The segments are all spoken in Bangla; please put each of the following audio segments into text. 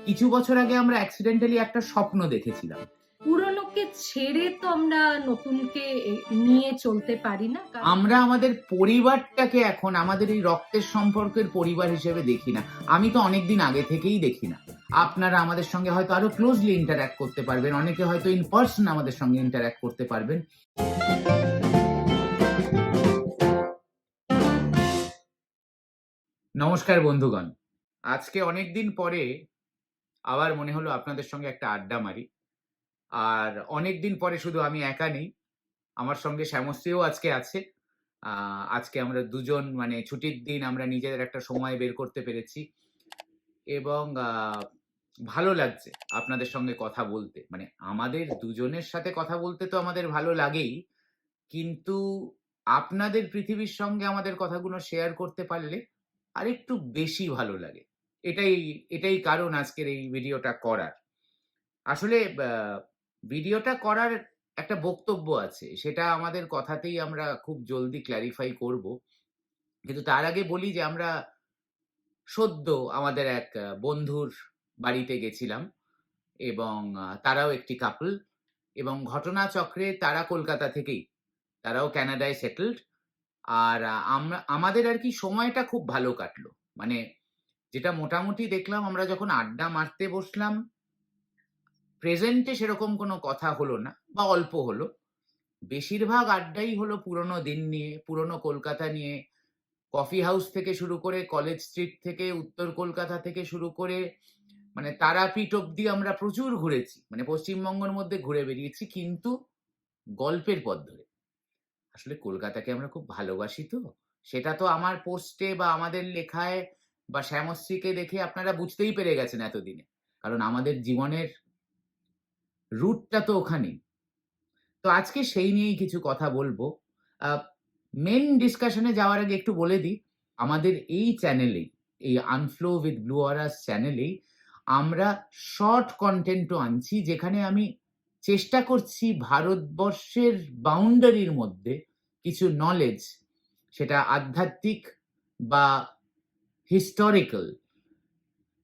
কিছু বছর আগে আমরা অ্যাক্সিডেন্টালি একটা স্বপ্ন দেখেছিলাম। পুরনোকে ছেড়ে তো আমরা নতুনকে নিয়ে চলতে পারি না। আমরা আমাদের পরিবারটাকে এখন আমাদের এই রক্তের সম্পর্কের পরিবার হিসেবে দেখি না। আমি তো অনেকদিন আগে থেকেই দেখি না। আপনারা আমাদের সঙ্গে হয়তো আরো ক্লোজলি ইন্টারঅ্যাক্ট করতে পারবেন, অনেকে হয়তো ইন পার্সন আমাদের সঙ্গে ইন্টারঅ্যাক্ট করতে পারবেন। নমস্কার বন্ধুগণ, আজকে অনেকদিন পরে আবার মনে হলো আপনাদের সঙ্গে একটা আড্ডা মারি। আর অনেকদিন পরে শুধু আমি একা নেই, আমার সঙ্গে শ্যামশ্রীও আজকে আছে। আজকে আমরা দুজন মানে ছুটির দিন আমরা নিজেদের একটা সময় বের করতে পেরেছি এবং ভালো লাগছে আপনাদের সঙ্গে কথা বলতে। মানে আমাদের দুজনের সাথে কথা বলতে তো আমাদের ভালো লাগেই, কিন্তু আপনাদের পৃথিবীর সঙ্গে আমাদের কথাগুলো শেয়ার করতে পারলে আরেকটু বেশি ভালো লাগে। এটাই কারণ আজকের এই ভিডিওটা করার। আসলে ভিডিওটা করার একটা বক্তব্য আছে। সেটা আমাদের কথাতেই আমরা খুব জলদি ক্লারিফাই করব। কিন্তু তার আগে বলি যে আমরা সদ্য আমাদের এক বন্ধুর বাড়িতে গেছিলাম এবং তারাও একটি কাপল এবং ঘটনাচক্রে তারা কলকাতা থেকেই। তারাও কানাডায় সেটেলড। আর আমাদের আরকি সময়টা খুব ভালো কাটলো। মানে যেটা মোটামুটি দেখলাম আমরা যখন আড্ডা মারতে বসলাম, প্রেজেন্টে সেরকম কোনো কথা হলো না বা অল্প হলো। বেশিরভাগ আড্ডাই হলো পুরোনো দিন নিয়ে, পুরোনো কলকাতা নিয়ে। কফি হাউস থেকে শুরু করে কলেজ স্ট্রিট থেকে উত্তর কলকাতা থেকে শুরু করে মানে তারাপীঠ অব্দি আমরা প্রচুর ঘুরেছি। মানে পশ্চিমবঙ্গের মধ্যে ঘুরে বেরিয়েছি, কিন্তু গল্পের পথ ধরে। আসলে কলকাতাকে আমরা খুব ভালোবাসি তো। সেটা তো আমার পোস্টে বা আমাদের লেখায় বা শ্যামশ্রীকে দেখে আপনারা বুঝতেই পেরে গেছেন এতদিনে। কারণ আমাদের জীবনের রুটটা তো ওখানেই। তো আজকে সেই নিয়েই কিছু কথা বলবো। আ মেইন ডিসকাশনে যাওয়ার আগে একটু বলে দিই, আমাদের এই চ্যানেলেই, এই আনফ্লো উইথ ব্লু অরাস চ্যানেলেই আমরা শর্ট কনটেন্টও আনছি, যেখানে আমি চেষ্টা করছি ভারতবর্ষের বাউন্ডারির মধ্যে কিছু নলেজ, সেটা আধ্যাত্মিক বা হিস্টোরিক্যাল,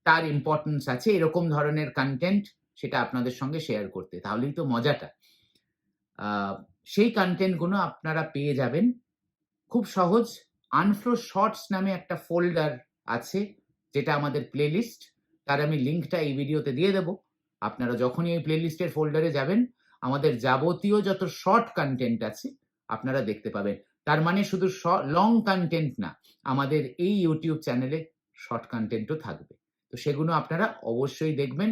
তার ইম্পোর্টেন্স আছে এরকম ধরনের কনটেন্ট সেটা আপনাদের সঙ্গে শেয়ার করতে। তাহলেই তো মজাটা। আ সেই কনটেন্ট গুলো আপনারা পেয়ে যাবেন খুব সহজ। আনফ্লো শর্টস নামে একটা ফোল্ডার আছে, যেটা আমাদের প্লেলিস্ট। তার আমি লিঙ্কটা এই ভিডিওতে দিয়ে দেব। আপনারা যখনই এই প্লেলিস্টের ফোল্ডারে যাবেন, আমাদের যাবতীয় যত শর্ট কনটেন্ট আছে আপনারা দেখতে পাবেন। তার মানে শুধু লং কনটেন্ট না, আমাদের এই ইউটিউব চ্যানেলে শর্ট কনটেন্টও থাকবে। তো সেগুলো আপনারা অবশ্যই দেখবেন।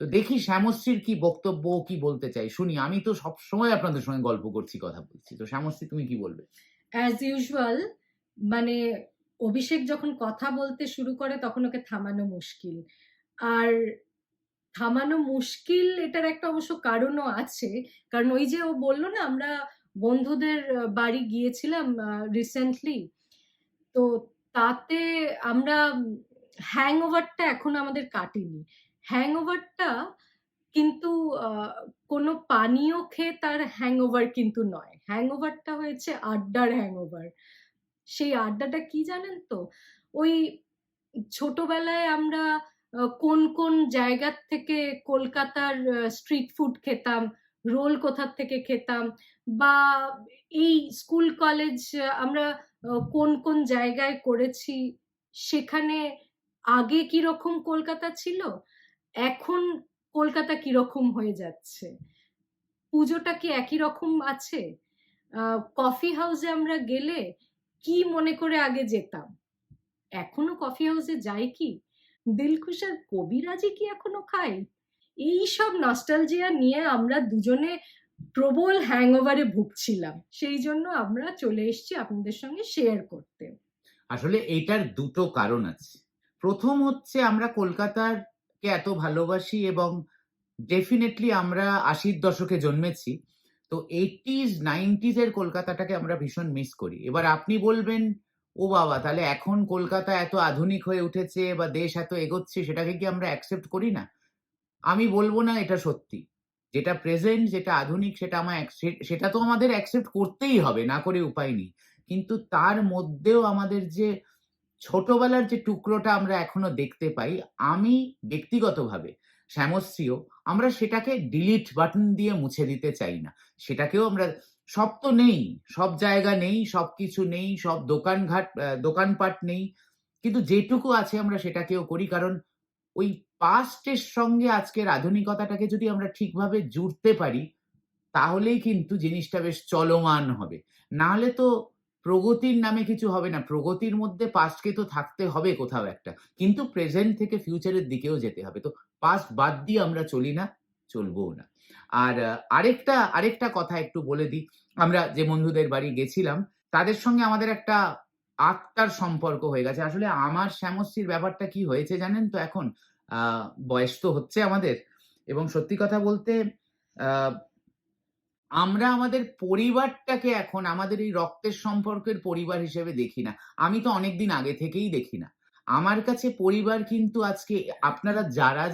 তো দেখি শ্যামশ্রীর কি বক্তব্য, ও কি বলতে চাই শুনি। আমি তো সবসময় আপনাদের সঙ্গে গল্প করছি, কথা বলছি। তো শ্যামশ্রী, তুমি কি বলবে? অ্যাজ ইউজুয়াল, মানে অভিষেক যখন কথা বলতে শুরু করে তখন ওকে থামানো মুশকিল। আর থামানো মুশকিল এটার একটা অবশ্য কারণও আছে। কারণ ওই যে ও বললো না, আমরা বন্ধুদের বাড়ি গিয়েছিলাম রিসেন্টলি। তো তাতে আমরা হ্যাংওভারটা এখনো আমাদের কাটেনি। হ্যাংওভারটা কিন্তু কোনো পানীয় খেয়ে তার হ্যাংওভার কিন্তু নয়। হ্যাংওভারটা হয়েছে আড্ডার হ্যাংওভার। সেই আড্ডাটা কি জানেন তো? ওই ছোটবেলায় আমরা কোন কোন জায়গার থেকে কলকাতার স্ট্রিট ফুড খেতাম, রোল কোথার থেকে খেতাম, বা এই স্কুল কলেজ আমরা কোন কোন জায়গায় করেছি, সেখানে আগে কিরকম কলকাতা ছিল, এখন কলকাতা কিরকম হয়ে যাচ্ছে, পুজোটা কি একই রকম আছে, কফি হাউসে আমরা গেলে কি মনে করে আগে যেতাম, এখনো কফি হাউসে যাই কি, দিলখুশার কবিরাজি কি এখনো খাই, এই সব নস্টালজিয়া নিয়ে আমরা দুজনে প্রবল হ্যাংওভারে ভুগছিলাম। সেই জন্য আমরা চলে এসেছি আপনাদের সঙ্গে শেয়ার করতে। আসলে এইটার দুটো কারণ আছে। প্রথম হচ্ছে আমরা কলকাতাকে এত ভালোবাসি এবং ডেফিনেটলি আমরা ৮০-র দশকে জন্মেছি। তো 80s 90s এর কলকাতাটাকে আমরা ভীষণ মিস করি। এবার আপনি বলবেন, "ও বাবা! তাহলে এখন কলকাতা এত আধুনিক হয়ে উঠেছে বা দেশ এত এগোচ্ছে, সেটাকে কি আমরা অ্যাকসেপ্ট করি না?" আমি বলব না এটা সত্যি। যেটা প্রেজেন্ট, যেটা আধুনিক, সেটা আমায় সেটা তো আমাদের অ্যাকসেপ্ট করতেই হবে, না করে উপায় নেই। কিন্তু তার মধ্যেও আমাদের যে ছোটবেলার যে টুকরোটা আমরা এখনো দেখতে পাই, আমি ব্যক্তিগতভাবে, শ্যামশ্রীও, আমরা সেটাকে ডিলিট বাটন দিয়ে মুছে দিতে চাই না। সেটাকেও আমরা, সব তো নেই, সব জায়গা নেই, সবকিছু নেই, সব দোকানঘাট দোকানপাট নেই। কিন্তু যেটুকু আছে আমরা সেটাকেও করি। কারণ ওই পাস্ট এর সঙ্গে আজকের আধুনিকতাটাকে যদি আমরা ঠিকভাবে জুড়তে পারি, তাহলেই কিন্তু জিনিসটা বেশ চলমান হবে। নাহলে তো প্রগতির নামে কিছু হবে না। প্রগতির মধ্যে পাস্টকে তো থাকতে হবে কোথাও একটা। কিন্তু প্রেজেন্ট থেকে ফিউচারের দিকেও যেতে হবে। তো পাস্ট বাদ দিয়ে আমরা চলি না, চলবোও না। আর আরেকটা কথা একটু বলে দিই। আমরা যে বন্ধুদের বাড়ি গেছিলাম, তাদের সঙ্গে আমাদের একটা আত্মার সম্পর্ক হয়ে গেছে। আসলে আমার শ্যামশ্রীর ব্যাপারটা কি হয়েছে জানেন তো এখন? আ বয়স তো হচ্ছে আমাদের, এবং সত্যি কথা বলতে আ আমরা আমাদের পরিবারটাকে এখন আমাদের এই রক্তের সম্পর্কের পরিবার হিসেবে দেখি না। আমি তো অনেকদিন আগে থেকেই দেখি না। আমার কাছে পরিবার কিন্তু আজকে আপনারা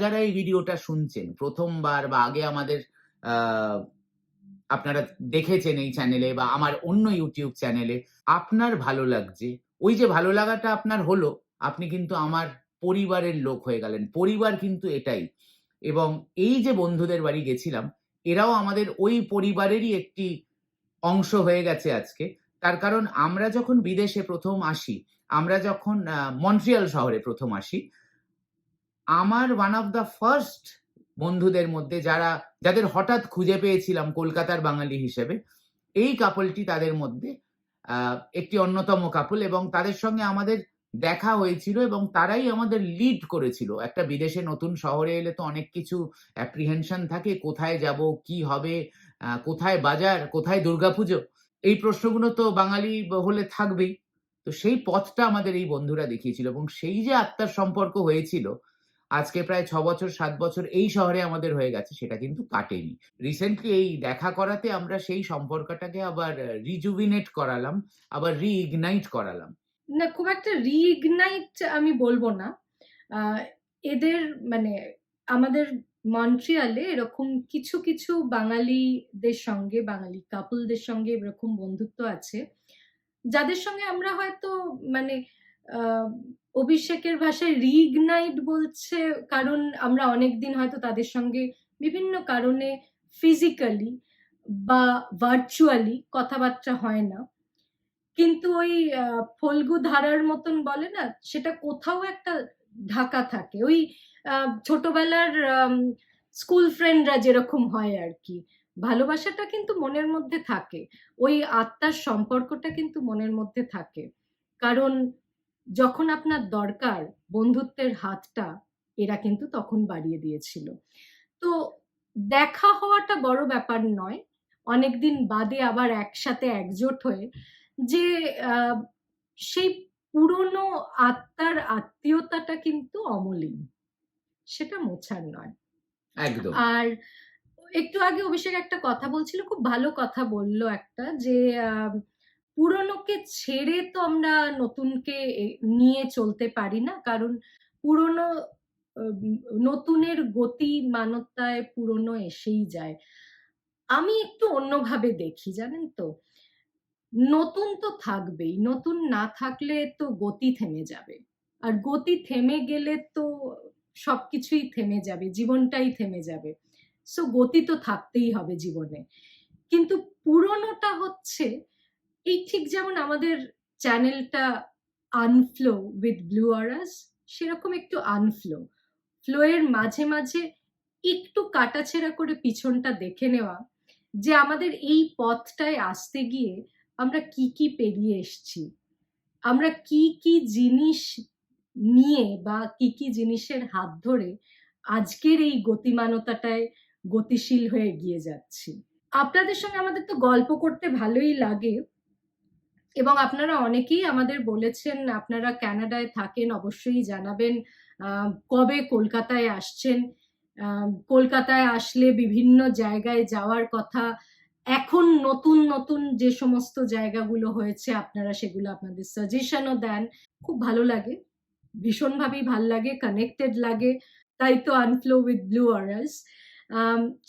যারা এই ভিডিওটা শুনছেন ১ম বার বা আগে আমাদের আ আপনারা দেখেছেন এই চ্যানেলে বা আমার অন্য YouTube চ্যানেলে, আপনার ভালো লাগছে। ওই যে ভালো লাগাটা আপনার হলো, আপনি কিন্তু আমার পরিবারের লোক হয়ে গেলেন। পরিবার কিন্তু এটাই। এবং এই যে বন্ধুদের বাড়ি গেছিলাম, এরাও আমাদের ওই পরিবারেরই একটি অংশ হয়ে গেছে আজকে। তার কারণ আমরা যখন বিদেশে ১ম আসি, আমরা যখন মন্ট্রিয়াল শহরে ১ম আসি, আমার one of the first বন্ধুদের মধ্যে যাদের হঠাৎ খুঁজে পেয়েছিলাম কলকাতার বাঙালি হিসেবে, এই কাপলটি তাদের মধ্যে একটি অন্যতম কাপল, এবং তাদের সঙ্গে আমাদের দেখা হয়েছিল এবং তারাই আমাদের লিড করেছিল। একটা বিদেশে নতুন শহরে এলে তো অনেক কিছু অ্যাপ্রিহেনশন থাকে। কোথায় যাব? কি হবে? কোথায় বাজার? কোথায় দুর্গাপুজো? এই প্রশ্নগুলো তো বাঙালি হলে থাকবেই। তো সেই পথটা আমাদের এই বন্ধুরা দেখিয়েছিল, এবং সেই যে আত্মার সম্পর্ক হয়েছিল, আজকে প্রায় ৬ বছর ৭ বছর এই শহরে আমাদের হয়ে গেছে, সেটা কিন্তু কাটেনি। রিসেন্টলি এই দেখা করাতে আমরা সেই সম্পর্কটাকে আবার rejuvenate করালাম, আবার reignite করালাম। না, খুব একটা রিইগনাইট আমি বলব না। আ এদের মানে আমাদের মন্ট্রিয়ালে এরকম কিছু বাঙালিদের সঙ্গে, বাঙালি কাপলদের সঙ্গে এরকম বন্ধুত্ব আছে। যাদের সঙ্গে আমরা হয়তো মানে আ অভিষেকের ভাষায় রিইগনাইট বলছে, কারণ আমরা অনেকদিন হয়তো তাদের সঙ্গে বিভিন্ন কারণে ফিজিক্যালি বা ভার্চুয়ালি কথাবার্তা হয় না। কিন্তু ওই ফল্গু ধারার মতন বলে না? সেটা কোথাও একটা ঢাকা থাকে। ওই আ ছোটবেলার স্কুল ফ্রেন্ডরা যেরকম হয় আরকি। ভালোবাসাটা কিন্তু মনের মধ্যে থাকে। ওই আত্মার সম্পর্কটা কিন্তু মনের মধ্যে থাকে। কারণ যখন আপনার দরকার বন্ধুত্বের হাতটা এরা কিন্তু তখন বাড়িয়ে দিয়েছিল। তো দেখা হওয়াটা বড় ব্যাপার নয়। অনেকদিন বাদে আবার একসাথে একজোট হয়ে যে আ সেই পুরনো আত্মার আত্মীয়তাটা কিন্তু অমলিন। সেটা মোছার নয়। একদম। আর একটু আগে অভিষেক একটা কথা বলছিল, খুব ভালো কথা বলল একটা, যে আ পুরনোকে ছেড়ে তো আমরা নতুনকে নিয়ে চলতে পারি না। কারণ পুরনো অম নতুনের গতিমানতায় পুরনো এসেই যায়। আমি একটু অন্যভাবে দেখি, জানেন তো? নতুন তো থাকবেই। নতুন না থাকলে তো গতি থেমে যাবে। আর গতি থেমে গেলে তো সবকিছুই থেমে যাবে। জীবনটাই থেমে যাবে। সো গতি তো থাকতেই হবে জীবনে। কিন্তু পুরনোটা হচ্ছে এই ঠিক যেমন আমাদের চ্যানেলটা আনফ্লো উইথ ব্লু অরাস, সেরকম একটু আনফ্লো। ফ্লো এর মাঝে একটু কাটাছেঁড়া করে পিছনটা দেখে নেওয়া, যে আমাদের এই পথটায় আসতে গিয়ে আমরা কি পেরিয়ে এসছি। আমরা কি জিনিস নিয়ে বা কি জিনিসের হাত ধরে আজকের এই গতিমানতাটায় গতিশীল হয়ে এগিয়ে যাচ্ছি। আপনাদের সঙ্গে আমাদের তো গল্প করতে ভালোই লাগে, এবং আপনারা অনেকেই আমাদের বলেছেন আপনারা কানাডায় থাকেন, অবশ্যই জানাবেন কবে কলকাতায় আসছেন। কলকাতায় আসলে বিভিন্ন জায়গায় যাওয়ার কথা। এখন নতুন যে সমস্ত জায়গাগুলো হয়েছে আপনারা সেগুলো আপনাদের সাজেশনও দেন। খুব ভালো লাগে, ভীষণভাবেই ভাল লাগে, কানেক্টেড লাগে। তাই তো আনফ্লো উইথ ব্লু অরাস।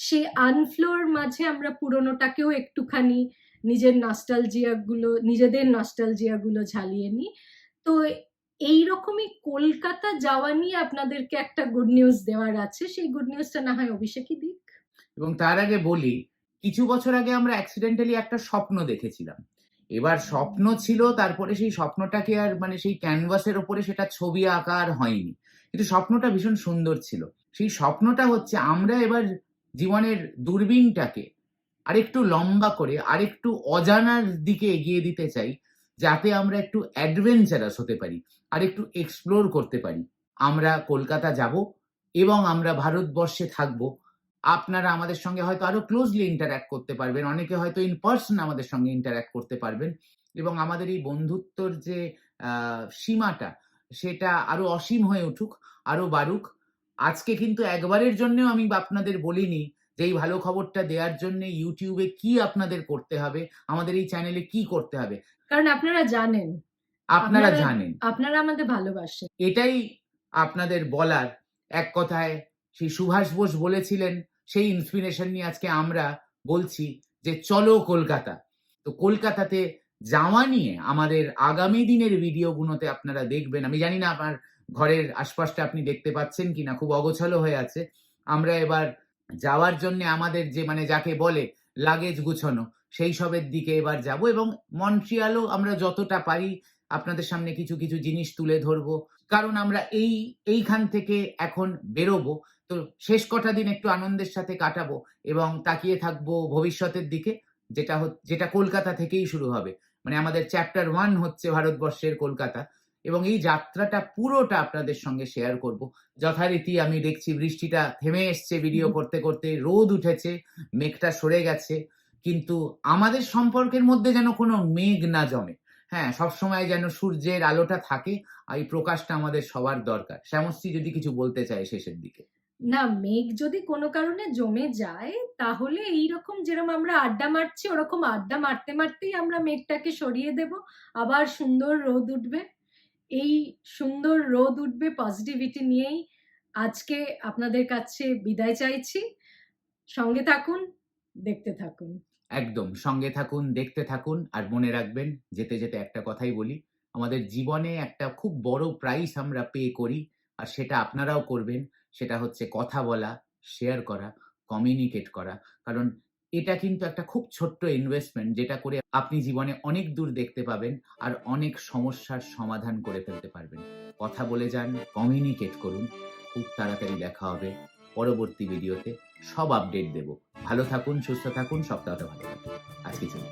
সেই আনফ্লোর মাঝে আমরা পুরনোটাকেও একটুখানি নিজেদের নস্টালজিয়া গুলো ঝালিয়ে নিই। তো এইরকমই কলকাতা যাওয়া নিয়ে আপনাদেরকে একটা গুড নিউজ দেওয়ার আছে। সেই গুড নিউজটা না হয় অভিষেকই দিক। এবং তার আগে বলি, কিছু বছর আগে আমরা অ্যাক্সিডেন্টালি একটা স্বপ্ন দেখেছিলাম। এবার স্বপ্ন ছিল, তারপরে সেই স্বপ্নটাকে আর মানে সেই ক্যানভাসের ওপরে সেটা ছবি আঁকা আর হয়নি। কিন্তু স্বপ্নটা ভীষণ সুন্দর ছিল। সেই স্বপ্নটা হচ্ছে আমরা এবার জীবনের দূরবীনটাকে আরেকটু লম্বা করে আরেকটু অজানার দিকে এগিয়ে দিতে চাই, যাতে আমরা একটু অ্যাডভেঞ্চারাস হতে পারি, আর একটু এক্সপ্লোর করতে পারি। আমরা কলকাতা যাব এবং আমরা ভারতবর্ষে থাকবো। আপনারা আমাদের সঙ্গে হয়তো আরো ক্লোজলি ইন্টারঅ্যাক্ট করতে পারবেন, অনেকে হয়তো ইন পার্সন আমাদের সঙ্গে ইন্টারঅ্যাক্ট করতে পারবেন, এবং আমাদের এই বন্ধুত্বর যে সীমাটা, সেটা আরো অসীম হয়ে উঠুক, আরো বাড়ুক। আজকে কিন্তু একবারের জন্যও আমি আপনাদের বলিনি যে এই ভালো খবরটা দেওয়ার জন্য ইউটিউবে কি আপনাদের করতে হবে, আমাদের এই চ্যানেলে কি করতে হবে। কারণ আপনারা জানেন, আপনারা জানেন, আপনারা আমাদের ভালোবাসেন। এটাই আপনাদের বলার। এক কথায় সেই সুভাষ বোস বলেছিলেন, সেই ইন্সপিরেশন নিয়ে আজকে আমরা বলছি যে চলো কলকাতা। তো কলকাতাতে যাওয়া নিয়ে আমাদের আগামী দিনের ভিডিওগুলোতে আপনারা দেখবেন। আমি জানি না আপনার ঘরের আশপাশটা আপনি দেখতে পাচ্ছেন কিনা, খুব অগোছালো হয়ে আছে। আমরা এবার যাওয়ার জন্য আমাদের যে মানে যাকে বলে লাগেজ গুছানো, সেই সবের দিকে এবার যাব, এবং মন্ট্রিয়ালও আমরা যতটা পারি আপনাদের সামনে কিছু কিছু জিনিস তুলে ধরবো। কারণ আমরা এইখান থেকে এখন বেরোবো, তো শেষ কটা দিন একটু আনন্দের সাথে কাটাবো এবং তাকিয়ে থাকবো ভবিষ্যতের দিকে, যেটা কলকাতা থেকেই শুরু হবে। মানে আমাদের চ্যাপ্টার 1 হচ্ছে ভারতবর্ষের কলকাতা, এবং এই যাত্রাটা পুরোটা আপনাদের সঙ্গে শেয়ার করব। যথারীতি আমি দেখছি বৃষ্টিটা থেমে এসছে, ভিডিও করতে করতে রোদ উঠেছে, মেঘটা সরে গেছে, কিন্তু আমাদের সম্পর্কের মধ্যে যেন কোনো মেঘ না জমে। হ্যাঁ, সবসময় যেন সূর্যের আলোটা থাকে, আর এই প্রকাশটা আমাদের সবার দরকার। শ্যামশ্রী যদি কিছু বলতে চায় শেষের দিকে। না, মেঘ যদি কোনো কারণে জমে যায়, তাহলে এইরকম যেরকম আমরা আড্ডা মারছি, ওরকম আড্ডা মারতে মারতেই আমরা মেঘটাকে সরিয়ে দেব, আবার সুন্দর রোদ উঠবে। এই সুন্দর রোদ উঠবে পজিটিভিটি নিয়েই আজকে আপনাদের কাছে বিদায় চাইছি। সঙ্গে থাকুন, দেখতে থাকুন। একদম সঙ্গে থাকুন, দেখতে থাকুন, আর মনে রাখবেন, যেতে যেতে একটা কথাই বলি, আমাদের জীবনে একটা খুব বড় প্রাইস আমরা পে করি, আর সেটা আপনারাও করবেন। সেটা হচ্ছে কথা বলা, শেয়ার করা, কমিউনিকেট করা। কারণ এটা কিন্তু একটা খুব ছোট্ট ইনভেস্টমেন্ট, যেটা করে আপনি জীবনে অনেক দূর দেখতে পাবেন আর অনেক সমস্যার সমাধান করে ফেলতে পারবেন। কথা বলে যান, কমিউনিকেট করুন। খুব তাড়াতাড়ি দেখা হবে পরবর্তী ভিডিওতে। সব আপডেট দেব। ভালো থাকুন, সুস্থ থাকুন, সপ্তাহটা ভালো কাটুক। আজকে চলুন।